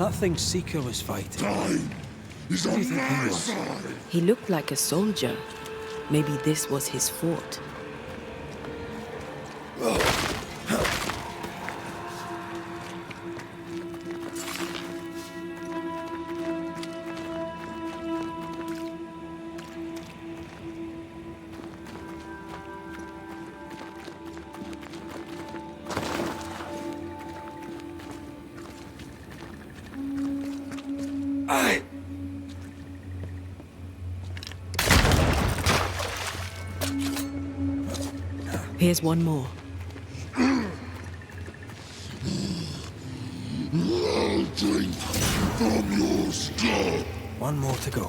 That thing Seeker was fighting. Time is What do you on think he my was? side. He looked like a soldier. Maybe this was his fort. Aye. Here's one more. I'll drink from your straw. One more to go.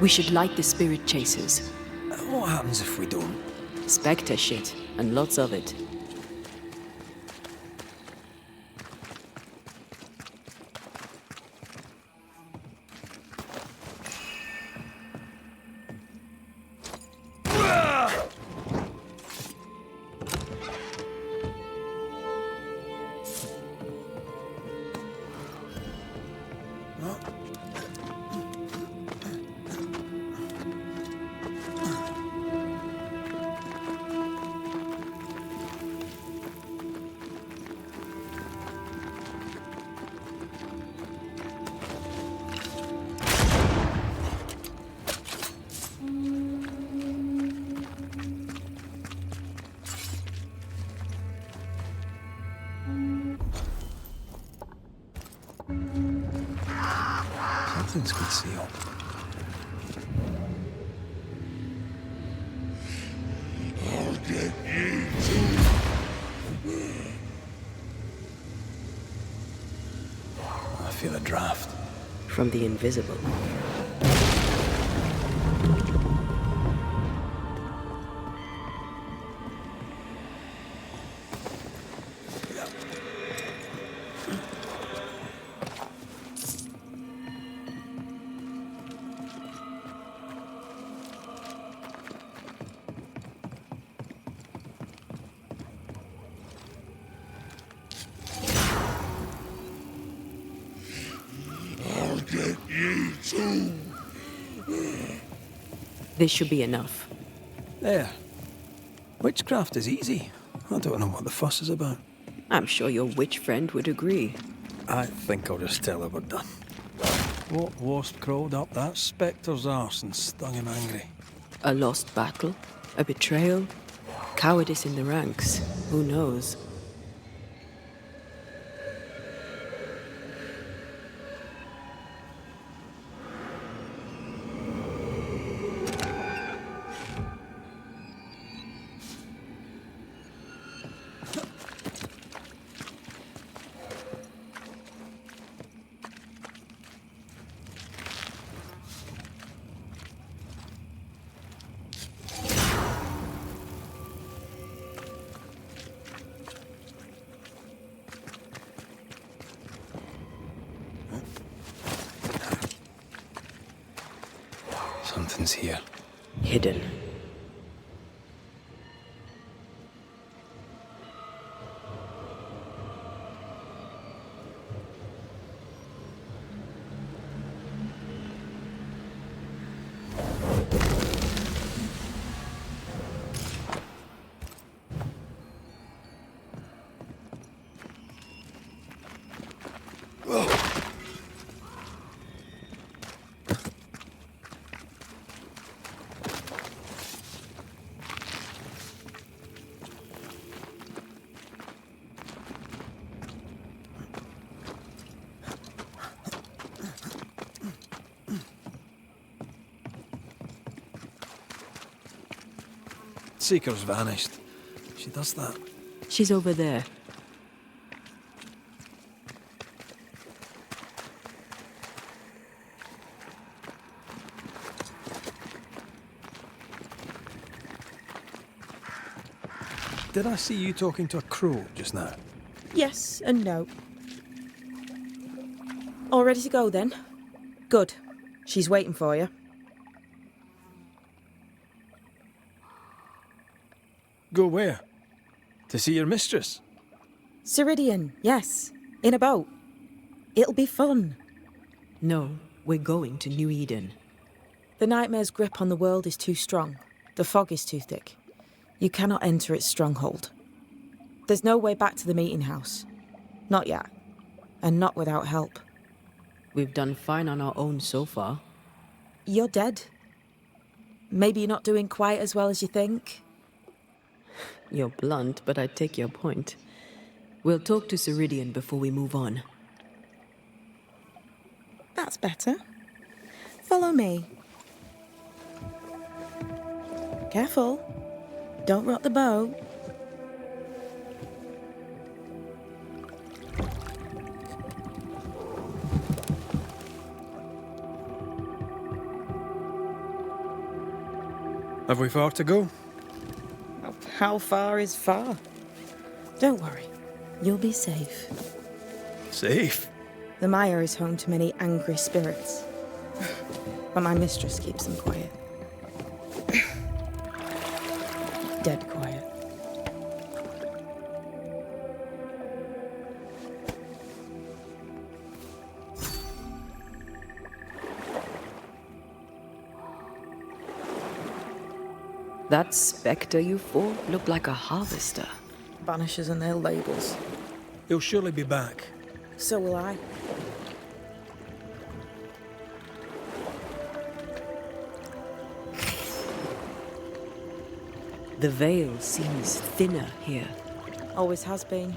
We should light the spirit chasers. What happens if we don't? Spectre shit, and lots of it. Something's concealed. I'll get you too. I feel a draft. From the invisible. I'll get you too. This should be enough. There. Witchcraft is easy. I don't know what the fuss is about. I'm sure your witch friend would agree. I think I'll just tell her we're done. What wasp crawled up that spectre's arse and stung him angry? A lost battle? A betrayal? Cowardice in the ranks? Who knows? Something's here. Hidden. Seeker's vanished. She does that. She's over there. Did I see you talking to a crow just now? Yes and no. All ready to go then? Good. She's waiting for you. Go where? To see your mistress? Ceridian, yes. In a boat. It'll be fun. No, we're going to New Eden. The nightmare's grip on the world is too strong. The fog is too thick. You cannot enter its stronghold. There's no way back to the meeting house. Not yet. And not without help. We've done fine on our own so far. You're dead. Maybe you're not doing quite as well as you think. You're blunt, but I take your point. We'll talk to Ceridian before we move on. That's better. Follow me. Careful. Don't rock the boat. Have we far to go? How far is far? Don't worry. You'll be safe. Safe? The mire is home to many angry spirits. But my mistress keeps them quiet. Dead quiet. That spectre you fought looked like a harvester. Banishers and their labels. He'll surely be back. So will I. The veil seems thinner here. Always has been.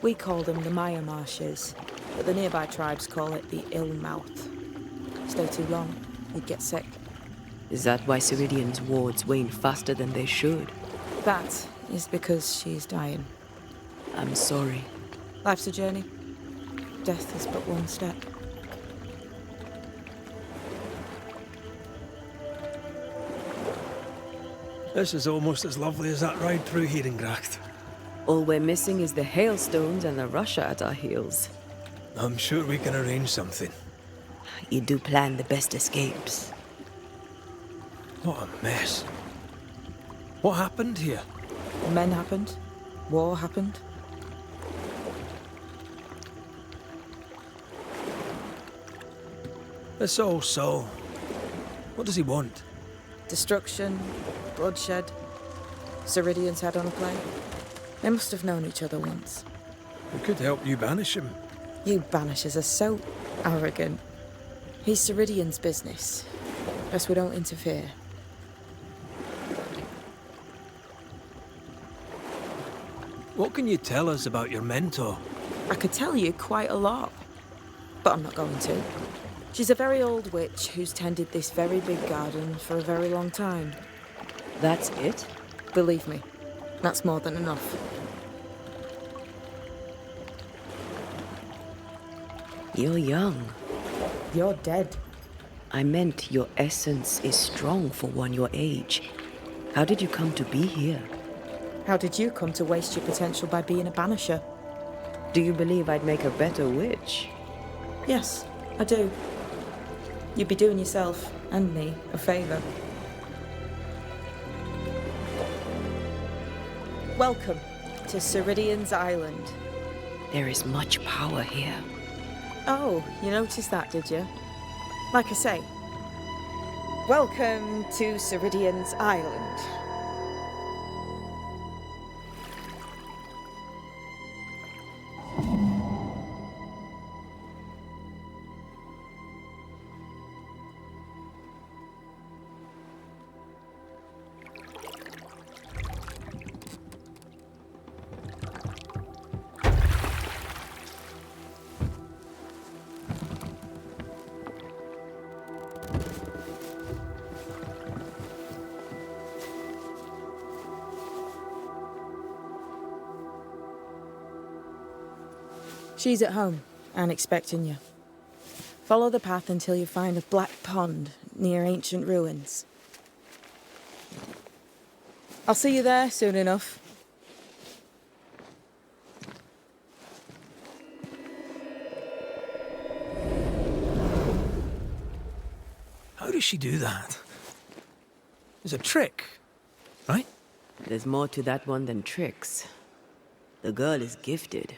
We call them the Maya Marshes, but the nearby tribes call it the Ill Mouth. Stay too long, you'd get sick. Is that why Ceridian's wards wane faster than they should? That is because she's dying. I'm sorry. Life's a journey. Death is but one step. This is almost as lovely as that ride through Herengracht. All we're missing is the hailstones and the Russia at our heels. I'm sure we can arrange something. You do plan the best escapes. What a mess. What happened here? Men happened. War happened. This old soul. What does he want? Destruction, bloodshed. Ceridian's head on a plate. They must have known each other once. We could help you banish him. You Banishers are so arrogant. He's Ceridian's business. Best we don't interfere. What can you tell us about your mentor? I could tell you quite a lot, but I'm not going to. She's a very old witch who's tended this very big garden for a very long time. That's it? Believe me, that's more than enough. You're young. You're dead. I meant your essence is strong for one your age. How did you come to be here? How did you come to waste your potential by being a banisher? Do you believe I'd make a better witch? Yes, I do. You'd be doing yourself and me a favour. Welcome to Ceridian's Island. There is much power here. Oh, you noticed that, did you? Like I say, welcome to Ceridian's Island. She's at home and expecting you. Follow the path until you find a black pond near ancient ruins. I'll see you there soon enough. How does she do that? It's a trick, right? There's more to that one than tricks. The girl is gifted.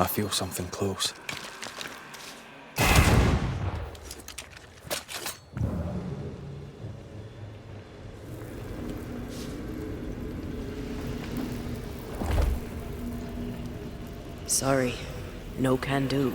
I feel something close. Sorry, no can do.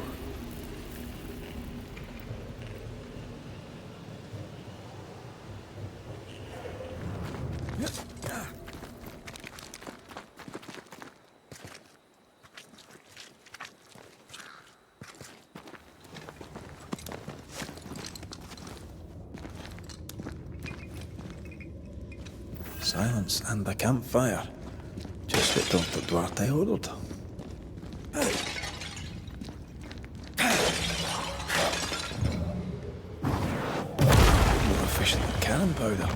Silence and a campfire. Just what Dr. Duarte ordered. More efficient than cannon powder.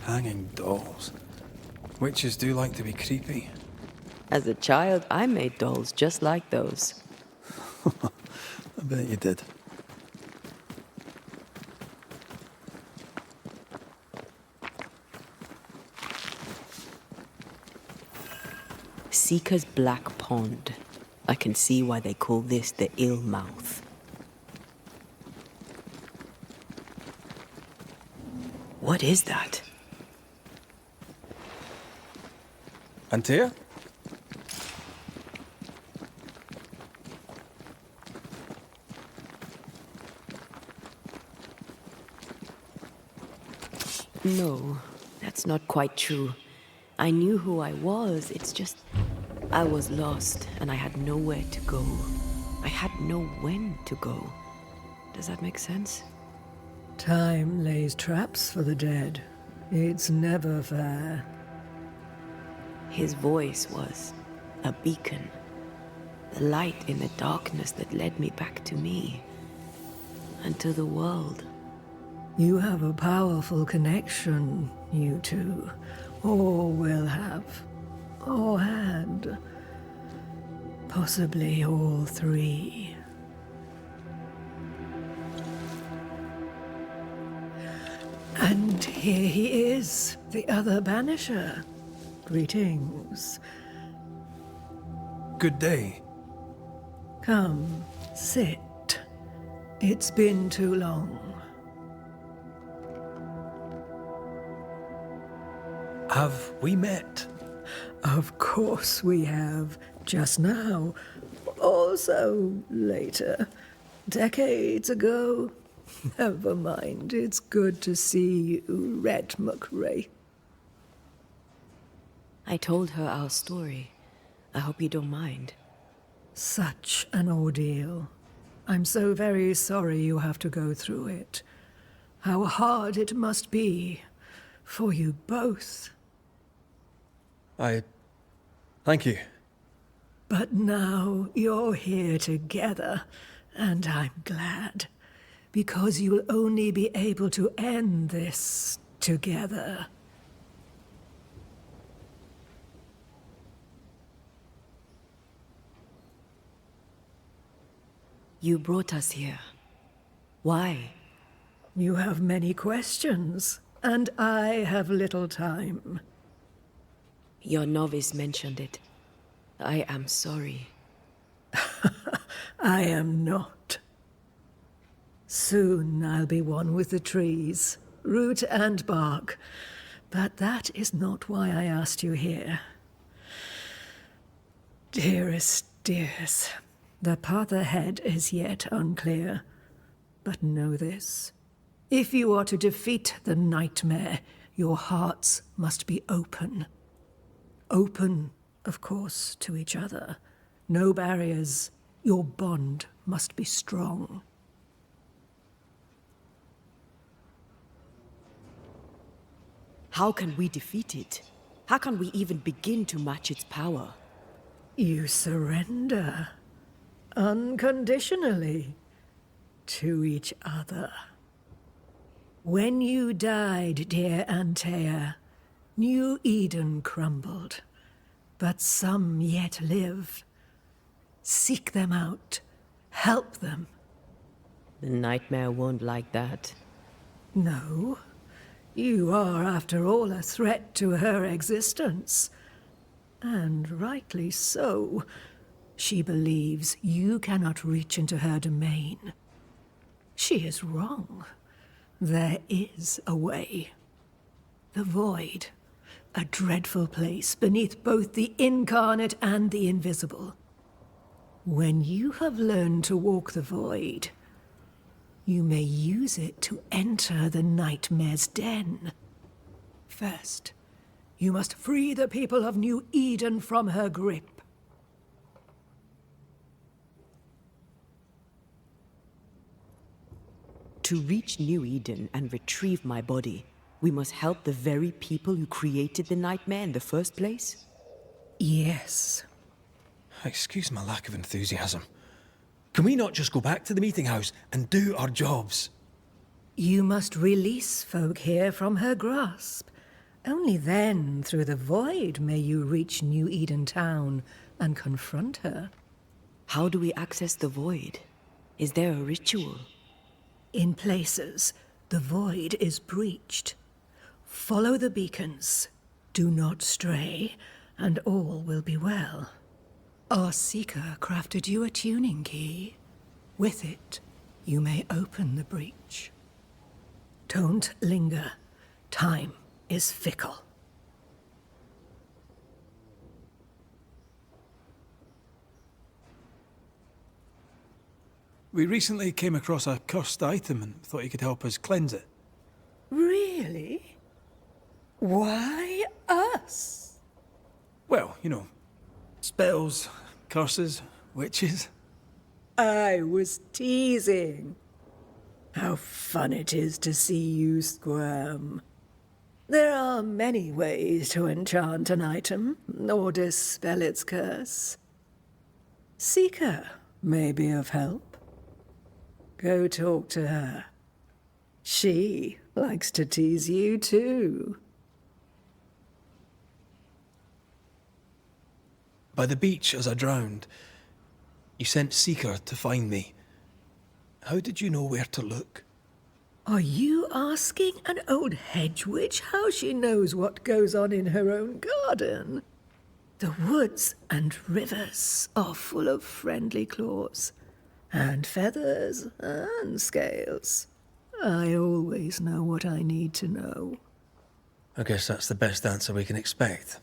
Hanging dolls. Witches do like to be creepy. As a child, I made dolls just like those. I bet you did. Seeker's Black Pond. I can see why they call this the Ill Mouth. What is that? Antea? No, that's not quite true. I knew who I was, it's just... I was lost, and I had nowhere to go. I had no when to go. Does that make sense? Time lays traps for the dead. It's never fair. His voice was a beacon. The light in the darkness that led me back to me. And to the world. You have a powerful connection, you two. Or will have. Or had. Possibly all three. And here he is, the other Banisher. Greetings. Good day. Come, sit. It's been too long. Have we met? Of course we have. Just now. Also later. Decades ago. Never mind. It's good to see you, Red McRae. I told her our story. I hope you don't mind. Such an ordeal. I'm so very sorry you have to go through it. How hard it must be for you both. Thank you. But now you're here together, and I'm glad. Because you'll only be able to end this together. You brought us here. Why? You have many questions, and I have little time. Your novice mentioned it. I am sorry. I am not. Soon I'll be one with the trees, root and bark. But that is not why I asked you here. Dearest dears, the path ahead is yet unclear. But know this. If you are to defeat the nightmare, your hearts must be open. Open, of course, to each other. No barriers. Your bond must be strong. How can we defeat it? How can we even begin to match its power? You surrender. Unconditionally. To each other. When you died, dear Antea, New Eden crumbled. But some yet live. Seek them out. Help them. The nightmare won't like that. No. You are, after all, a threat to her existence. And rightly so. She believes you cannot reach into her domain. She is wrong. There is a way. The Void. A dreadful place beneath both the incarnate and the invisible. When you have learned to walk the Void, you may use it to enter the nightmare's den. First, you must free the people of New Eden from her grip. To reach New Eden and retrieve my body, we must help the very people who created the nightmare in the first place? Yes. Excuse my lack of enthusiasm. Can we not just go back to the meeting house and do our jobs? You must release folk here from her grasp. Only then, through the Void, may you reach New Eden Town and confront her. How do we access the Void? Is there a ritual? In places, the Void is breached. Follow the beacons. Do not stray, and all will be well. Our Seeker crafted you a tuning key. With it, you may open the breach. Don't linger. Time is fickle. We recently came across a cursed item and thought you could help us cleanse it. Really? Why us? Well, Spells, curses, witches. I was teasing. How fun it is to see you squirm. There are many ways to enchant an item or dispel its curse. Seeker may be of help. Go talk to her. She likes to tease you too. By the beach as I drowned, you sent Seeker to find me. How did you know where to look? Are you asking an old hedge witch how she knows what goes on in her own garden? The woods and rivers are full of friendly claws, and feathers and scales. I always know what I need to know. I guess that's the best answer we can expect.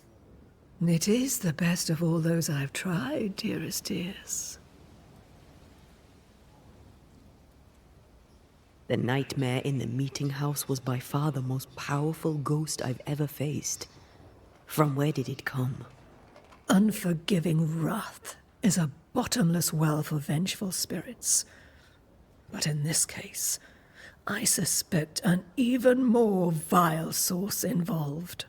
It is the best of all those I've tried, dearest dears. The nightmare in the meeting house was by far the most powerful ghost I've ever faced. From where did it come? Unforgiving wrath is a bottomless well for vengeful spirits. But in this case, I suspect an even more vile source involved.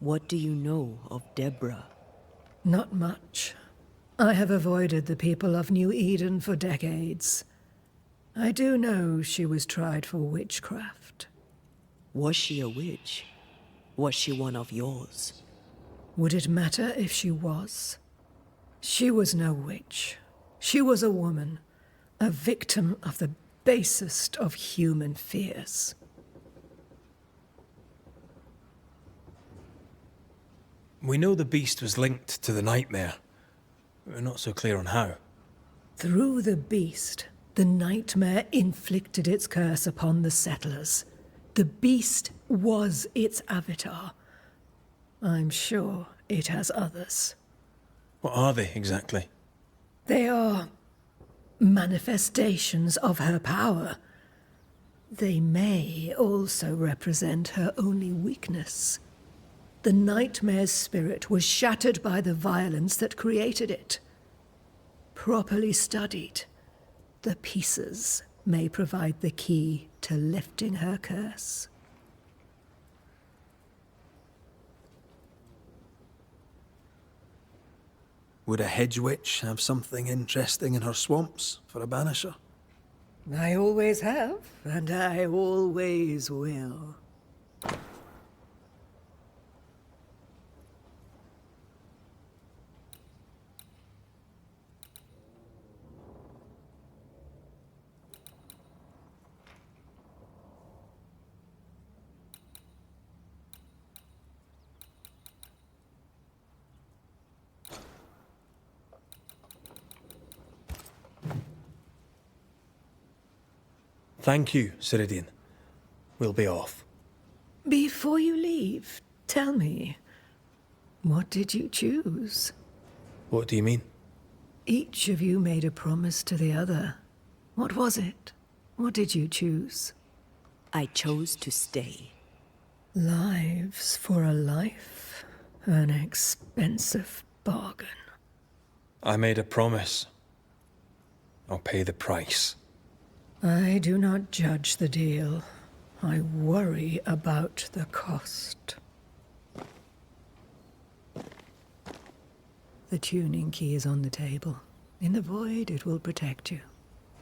What do you know of Deborah? Not much. I have avoided the people of New Eden for decades. I do know she was tried for witchcraft. Was she a witch? Was she one of yours? Would it matter if she was? She was no witch. She was a woman, a victim of the basest of human fears. We know the beast was linked to the nightmare. We're not so clear on how. Through the beast, the nightmare inflicted its curse upon the settlers. The beast was its avatar. I'm sure it has others. What are they exactly? They are manifestations of her power. They may also represent her only weakness. The nightmare's spirit was shattered by the violence that created it. Properly studied, the pieces may provide the key to lifting her curse. Would a hedge witch have something interesting in her swamps for a banisher? I always have, and I always will. Thank you, Ceridian. We'll be off. Before you leave, tell me, what did you choose? What do you mean? Each of you made a promise to the other. What was it? What did you choose? I chose to stay. Lives for a life. An expensive bargain. I made a promise. I'll pay the price. I do not judge the deal. I worry about the cost. The tuning key is on the table. In the void, it will protect you.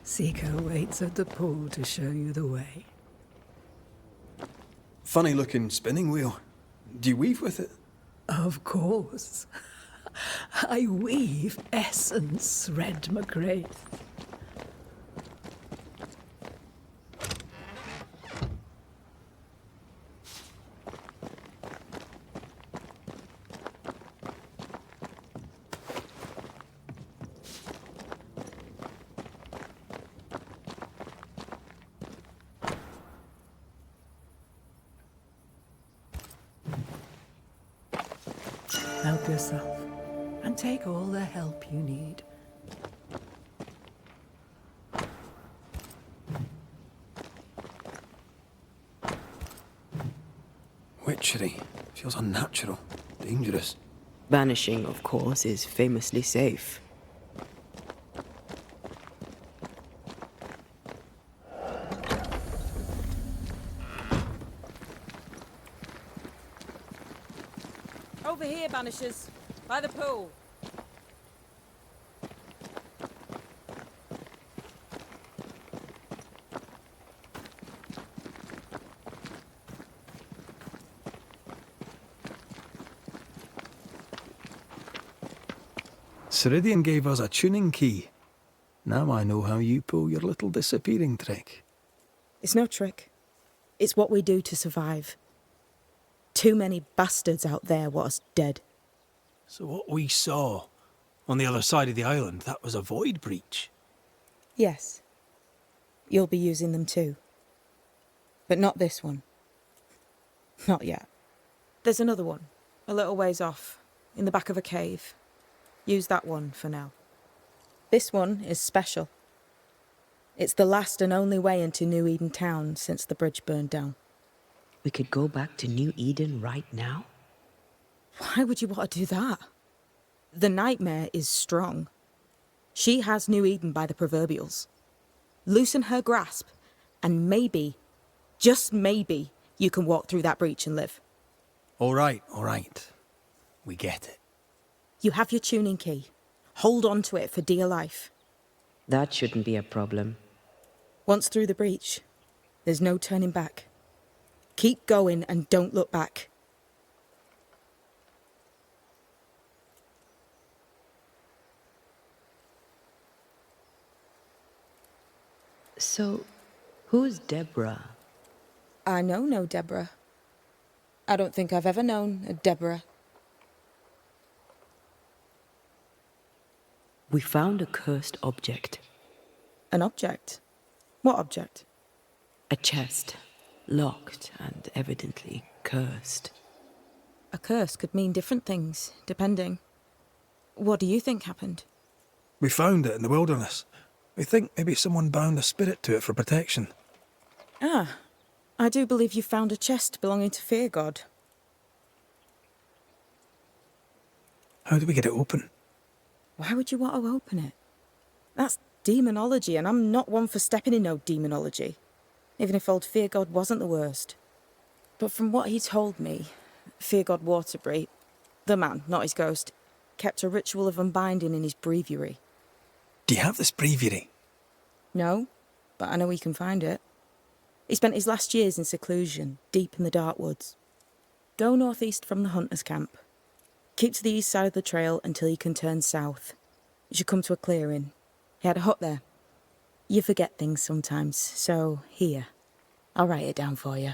Seeker waits at the pool to show you the way. Funny looking spinning wheel. Do you weave with it? Of course. I weave essence, Red McRaith. Help yourself, and take all the help you need. Witchery. Feels unnatural, dangerous. Banishing, of course, is famously safe. Over here, Banishers. By the pool. Ceridian gave us a tuning key. Now I know how you pull your little disappearing trick. It's no trick. It's what we do to survive. Too many bastards out there want us dead. So what we saw on the other side of the island, that was a void breach. Yes. You'll be using them too. But not this one. Not yet. There's another one, a little ways off, in the back of a cave. Use that one for now. This one is special. It's the last and only way into New Eden town since the bridge burned down. We could go back to New Eden right now? Why would you want to do that? The nightmare is strong. She has New Eden by the proverbials. Loosen her grasp, and maybe, just maybe, you can walk through that breach and live. All right. We get it. You have your tuning key. Hold on to it for dear life. That shouldn't be a problem. Once through the breach, there's no turning back. Keep going and don't look back. So, who's Deborah? I know no Deborah. I don't think I've ever known a Deborah. We found a cursed object. An object? What object? A chest, locked and evidently cursed. A curse could mean different things, depending. What do you think happened? We found it in the wilderness. We think maybe someone bound a spirit to it for protection. Ah, I do believe you found a chest belonging to Fear God. How do we get it open? Why would you want to open it? That's demonology, and I'm not one for stepping in no demonology. Even if old Fear God wasn't the worst. But from what he told me, Fear God Waterbury, the man, not his ghost, kept a ritual of unbinding in his breviary. Do you have this breviary? No, but I know he can find it. He spent his last years in seclusion, deep in the dark woods. Go northeast from the hunter's camp. Keep to the east side of the trail until you can turn south. You should come to a clearing. He had a hut there. You forget things sometimes, so here. I'll write it down for you.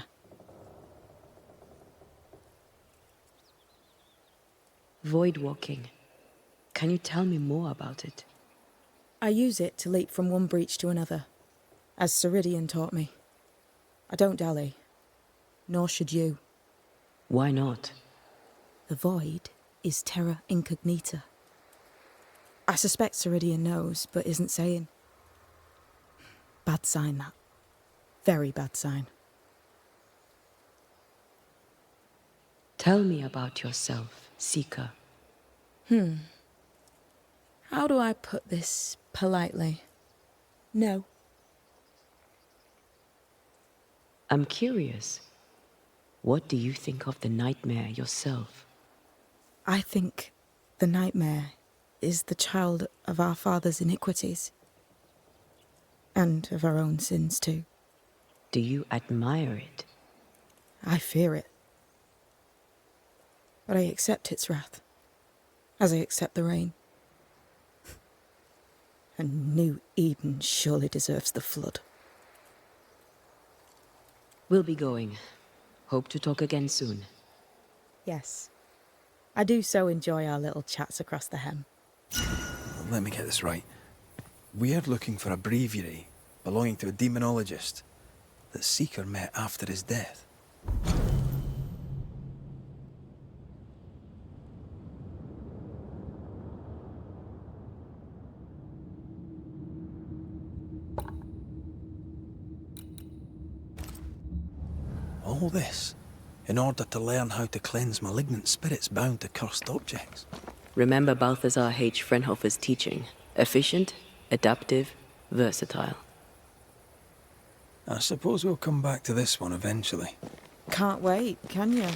Void walking. Can you tell me more about it? I use it to leap from one breach to another, as Ceridian taught me. I don't dally, nor should you. Why not? The void is terra incognita. I suspect Ceridian knows, but isn't saying. Bad sign, that. Very bad sign. Tell me about yourself, Seeker. How do I put this politely? No. I'm curious. What do you think of the nightmare yourself? I think the nightmare is the child of our father's iniquities. And of our own sins, too. Do you admire it? I fear it. But I accept its wrath, as I accept the rain. And New Eden surely deserves the flood. We'll be going. Hope to talk again soon. Yes. I do so enjoy our little chats across the hem. Let me get this right. We're looking for a breviary belonging to a demonologist that Seeker met after his death. All this in order to learn how to cleanse malignant spirits bound to cursed objects. Remember Balthazar H. Frenhofer's teaching. Efficient, adaptive, versatile. I suppose we'll come back to this one eventually. Can't wait, can you?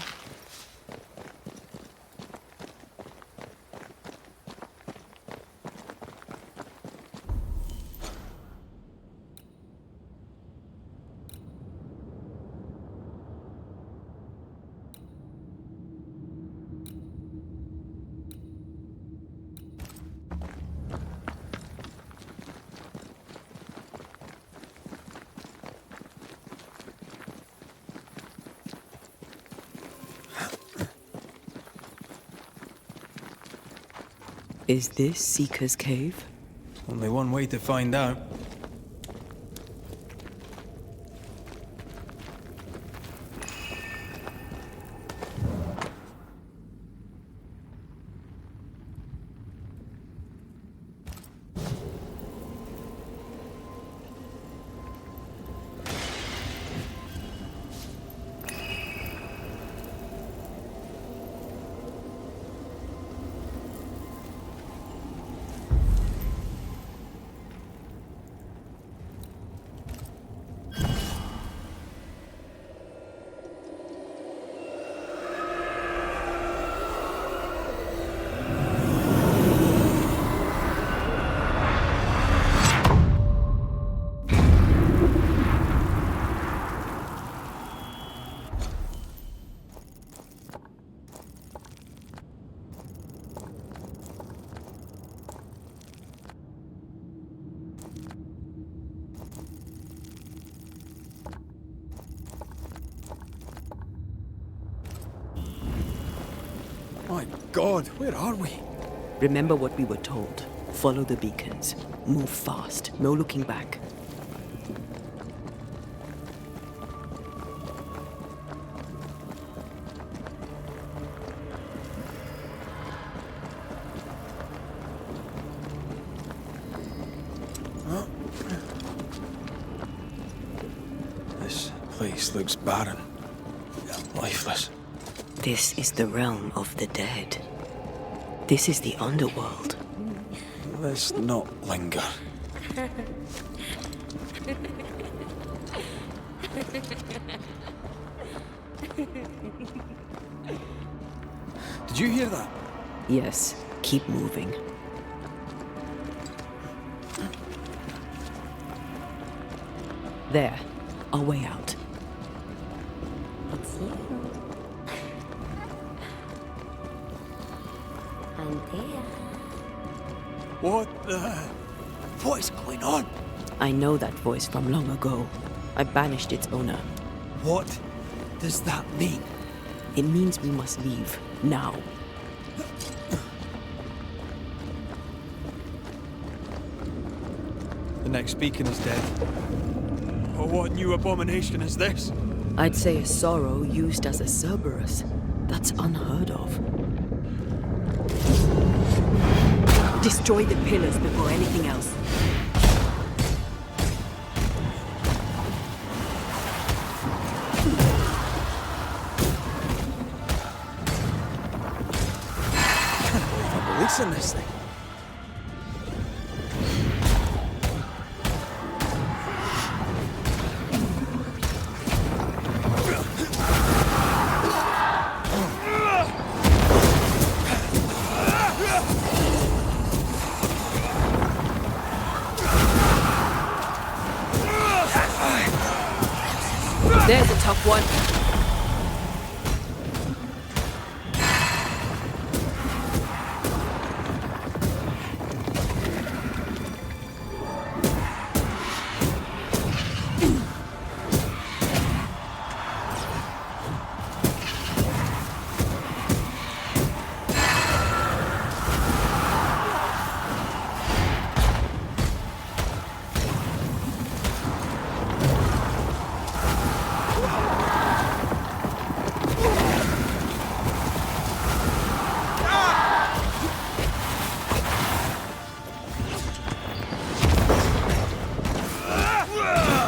Is this Seeker's Cave? Only one way to find out. My God, where are we? Remember what we were told. Follow the beacons. Move fast. No looking back. This place looks barren. Lifeless. This is the realm of the dead. This is the underworld. Let's not linger. Did you hear that? Yes, keep moving. There, our way out. It's you. Antea. What is going on? I know that voice from long ago. I banished its owner. What does that mean? It means we must leave, now. The next beacon is dead. Oh, what new abomination is this? I'd say a sorrow used as a Cerberus. That's unheard of. Destroy the pillars before anything else. I'm releasing this thing. There's a tough one.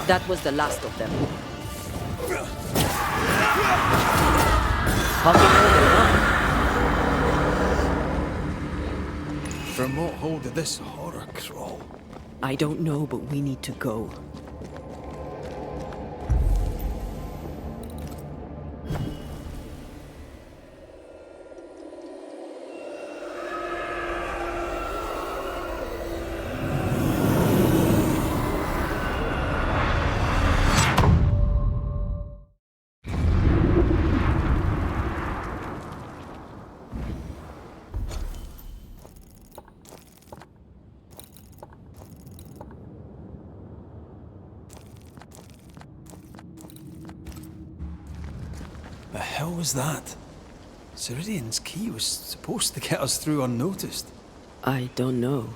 That was the last of them. talking over, From what hold did this horror crawl? I don't know, but we need to go. The hell was that? Ceridian's key was supposed to get us through unnoticed. I don't know.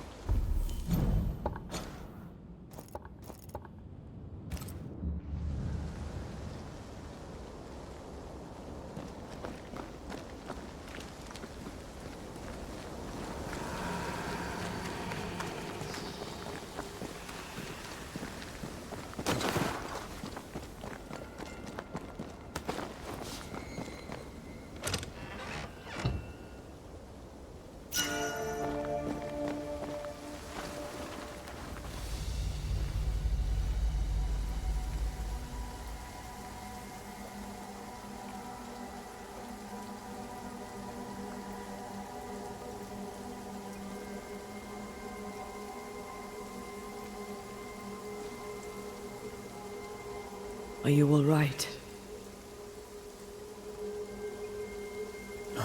Are you all right?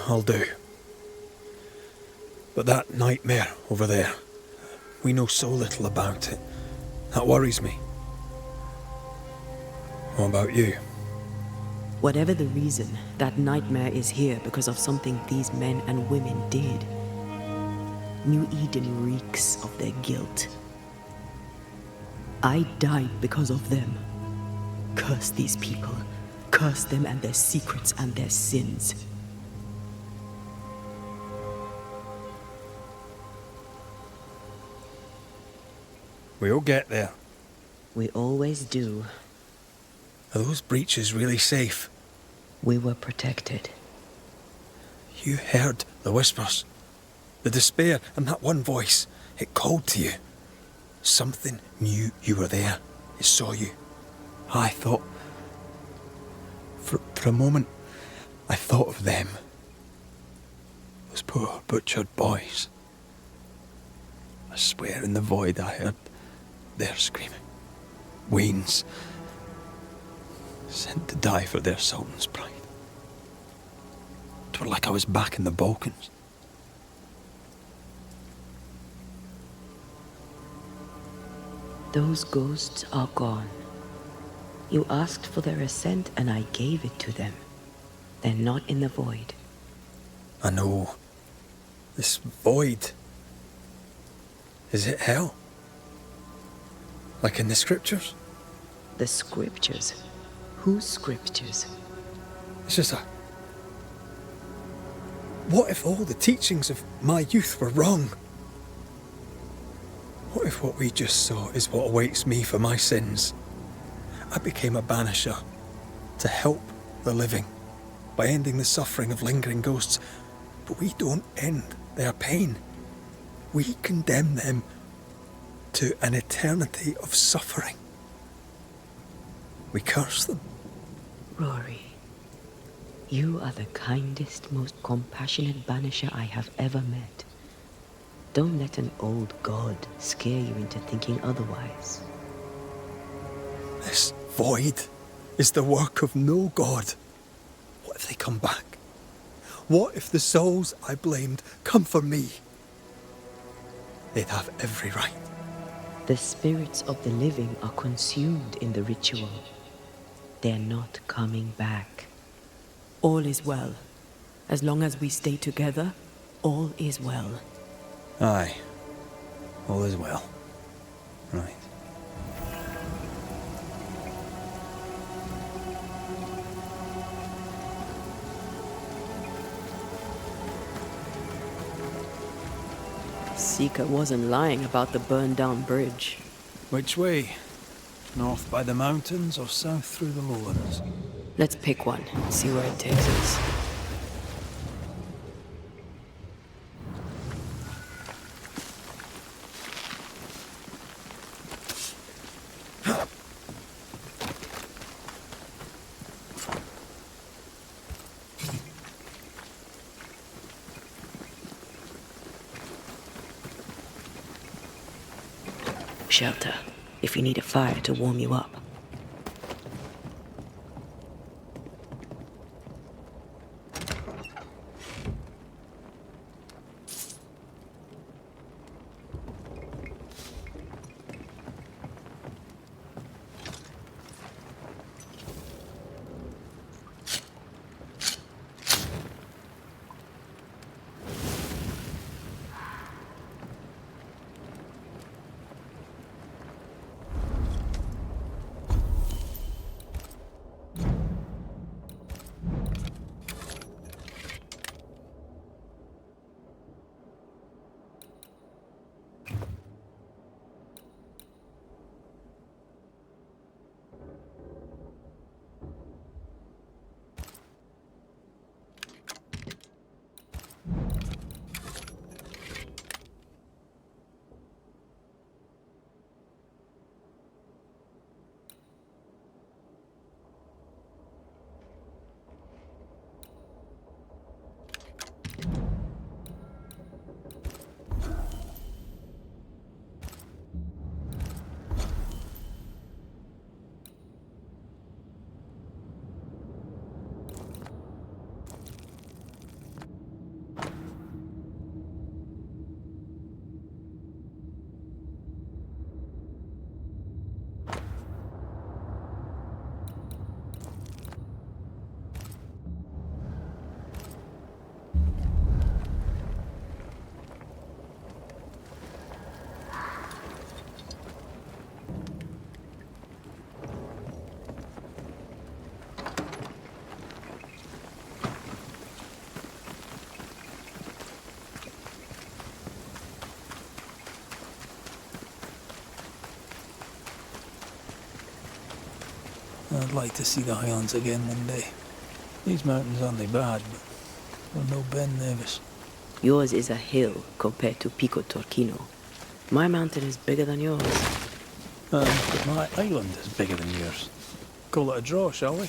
I'll do. But that nightmare over there, we know so little about it. That worries me. What about you? Whatever the reason, that nightmare is here because of something these men and women did. New Eden reeks of their guilt. I died because of them. Curse these people. Curse them and their secrets and their sins. We'll get there. We always do. Are those breaches really safe? We were protected. You heard the whispers, the despair, and that one voice. It called to you. Something knew you were there. It saw you. I thought... For a moment, I thought of them. Those poor butchered boys. I swear in the void I heard their screaming. Wains. Sent to die for their sultan's pride. 'Twere like I was back in the Balkans. Those ghosts are gone. You asked for their ascent and I gave it to them. They're not in the void. I know. This void. Is it hell? Like in the scriptures? The scriptures? Whose scriptures? It's just a... What if all the teachings of my youth were wrong? What if what we just saw is what awaits me for my sins? I became a banisher to help the living by ending the suffering of lingering ghosts. But we don't end their pain. We condemn them to an eternity of suffering. We curse them. Rory, you are the kindest, most compassionate banisher I have ever met. Don't let an old god scare you into thinking otherwise. This void is the work of no god. What if they come back? What if the souls I blamed come for me? They'd have every right. The spirits of the living are consumed in the ritual. They're not coming back. All is well. As long as we stay together, all is well. Aye. All is well. Right. Seeker wasn't lying about the burned-down bridge. Which way? North by the mountains or south through the lowlands? Let's pick one, see where it takes us. shelter if you need a fire to warm you up. I'd like to see the Highlands again one day. These mountains aren't bad, but they're no Ben Nevis. Yours is a hill compared to Pico Torquino. My mountain is bigger than yours. But my island is bigger than yours. Call it a draw, shall we?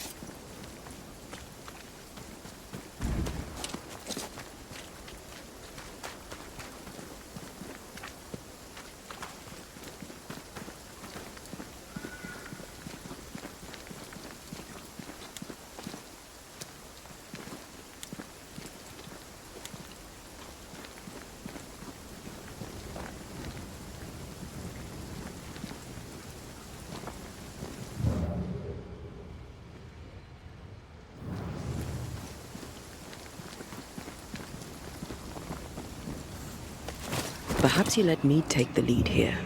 Perhaps you let me take the lead here.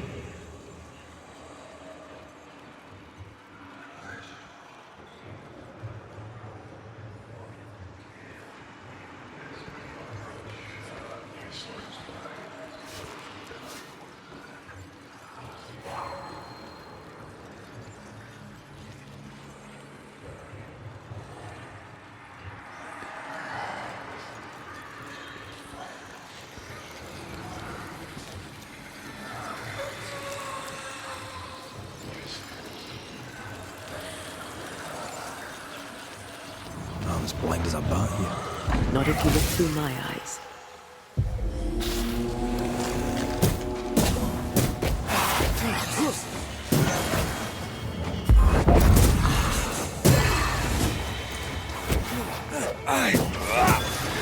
I'm as blind as a bat here. Not if you look through my eyes.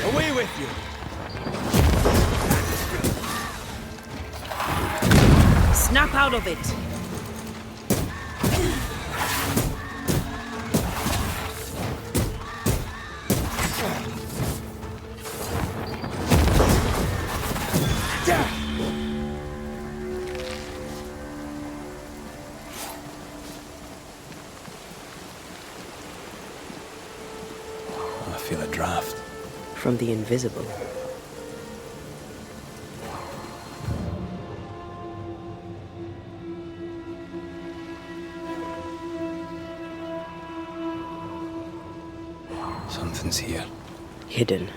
Away with you! Snap out of it! I feel a draft. From the invisible. Something's here. Hidden.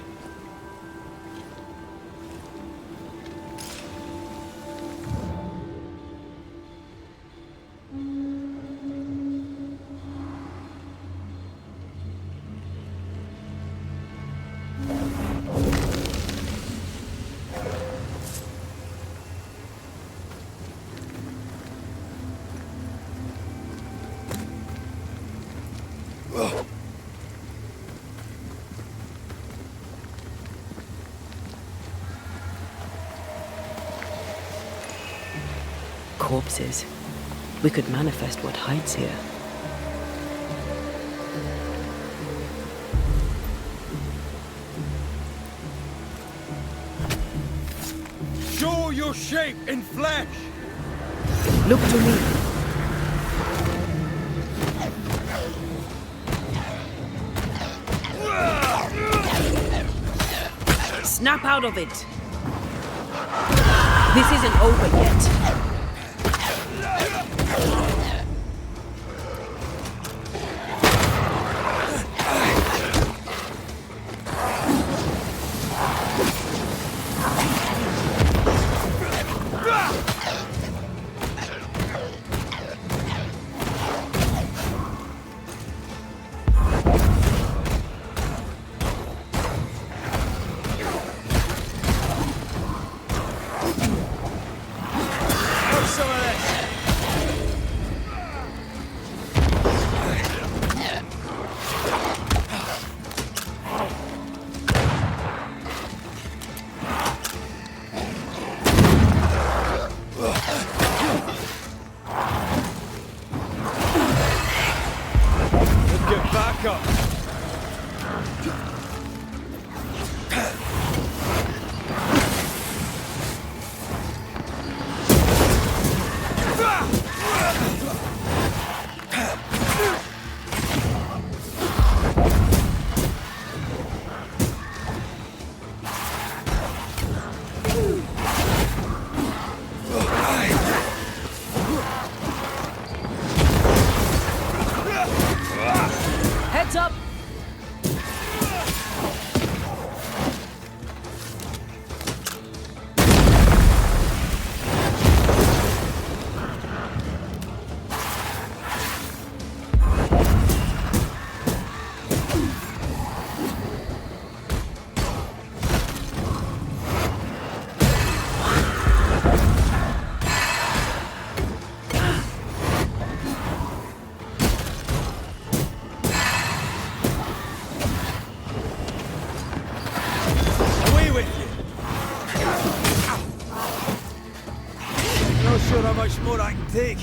corpses, we could manifest what hides here. Show your shape in flesh! Look to me. Snap out of it! This isn't over yet. Heads up! Sure how much more I can take.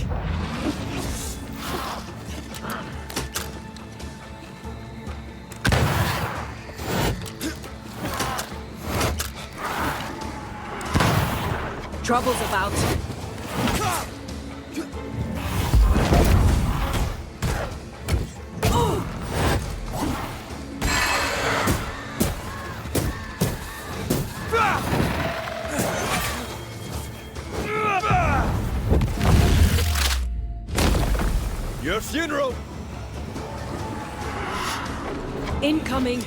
Trouble's about. Your funeral! Incoming!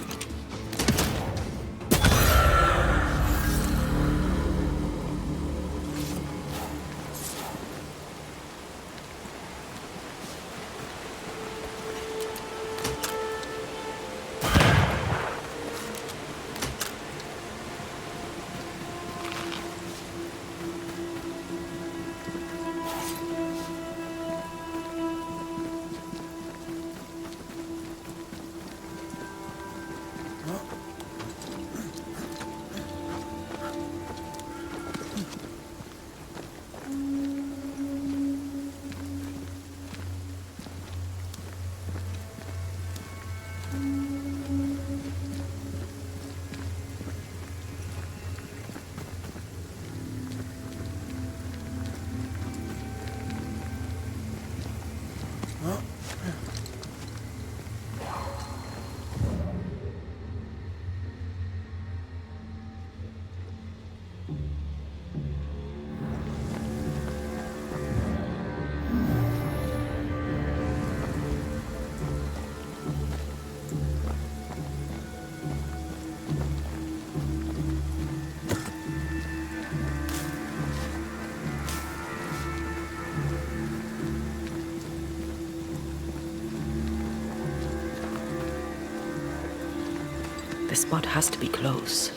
The spot has to be close.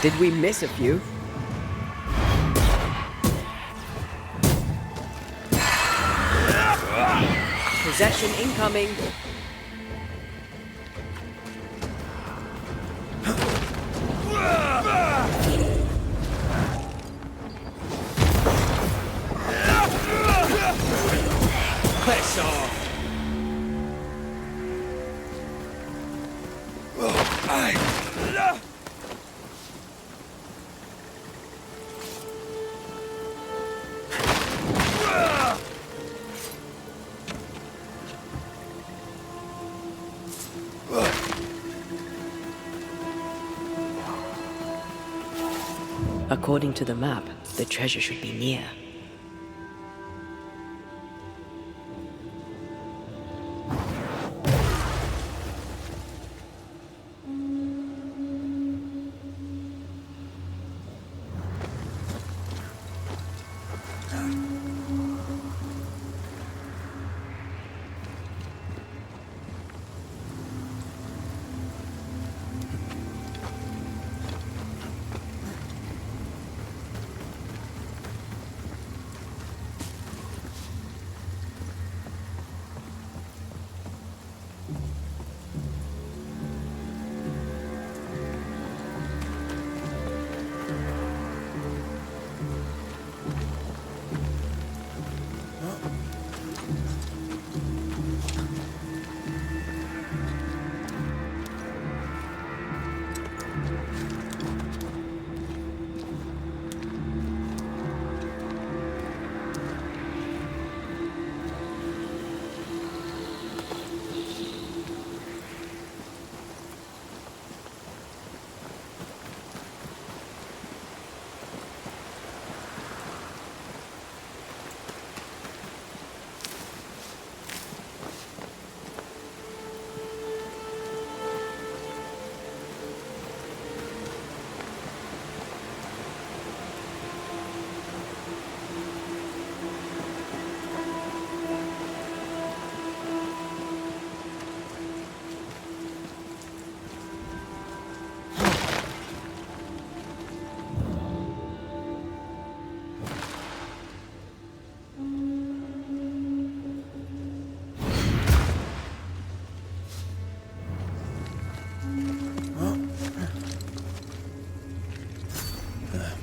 Did we miss a few? Possession incoming. Piss off. According to the map, the treasure should be near.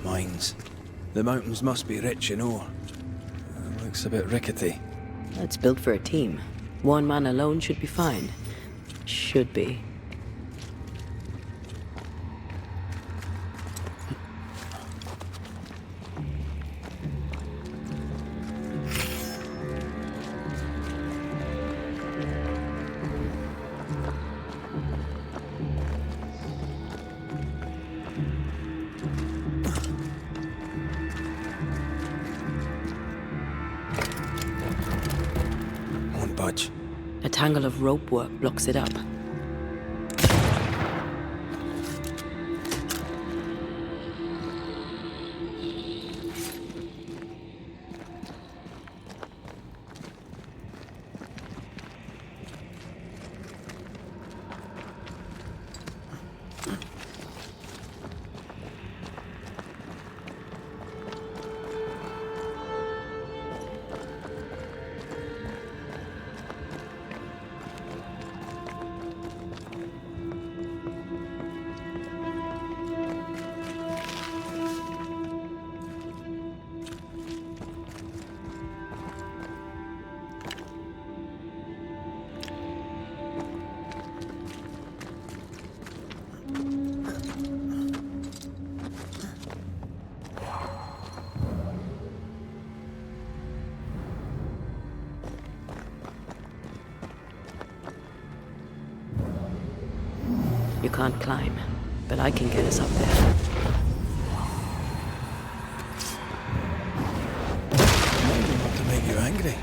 Mines. The mountains must be rich in ore. Looks a bit rickety. It's built for a team. One man alone should be fine. Should be. Won't budge. A tangle of rope work blocks it up. You can't climb, but I can get us up there. Maybe not to make you angry.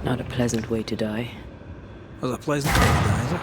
Not a pleasant way to die. Was a pleasant way to die, is it?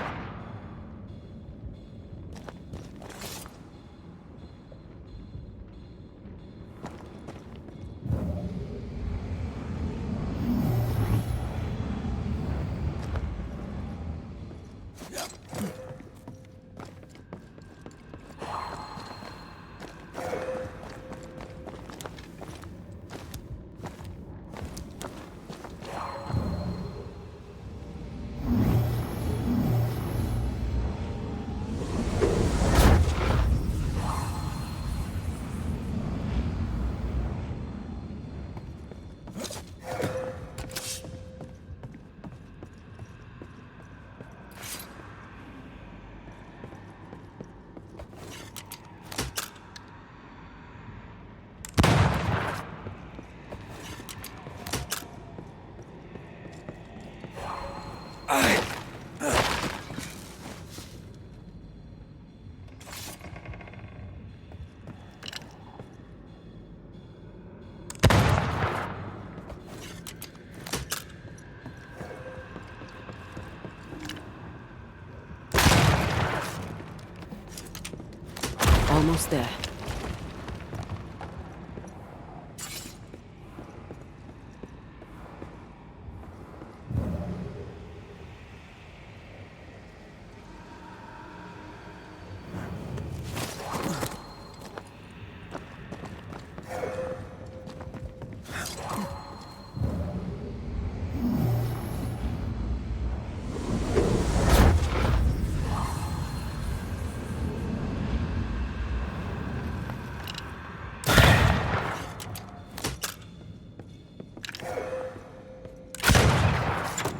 Almost there.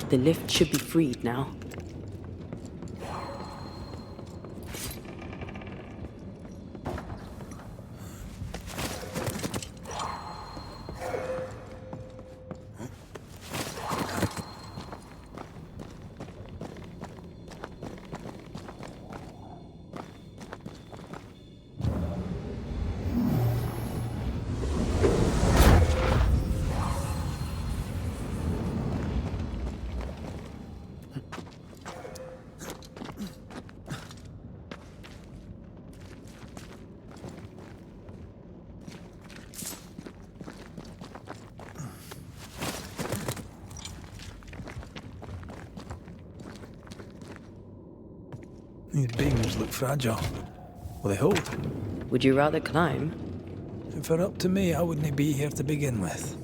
The lift should be freed now. These beams look fragile. Will they hold? Would you rather climb? If it were up to me, I wouldn't be here to begin with.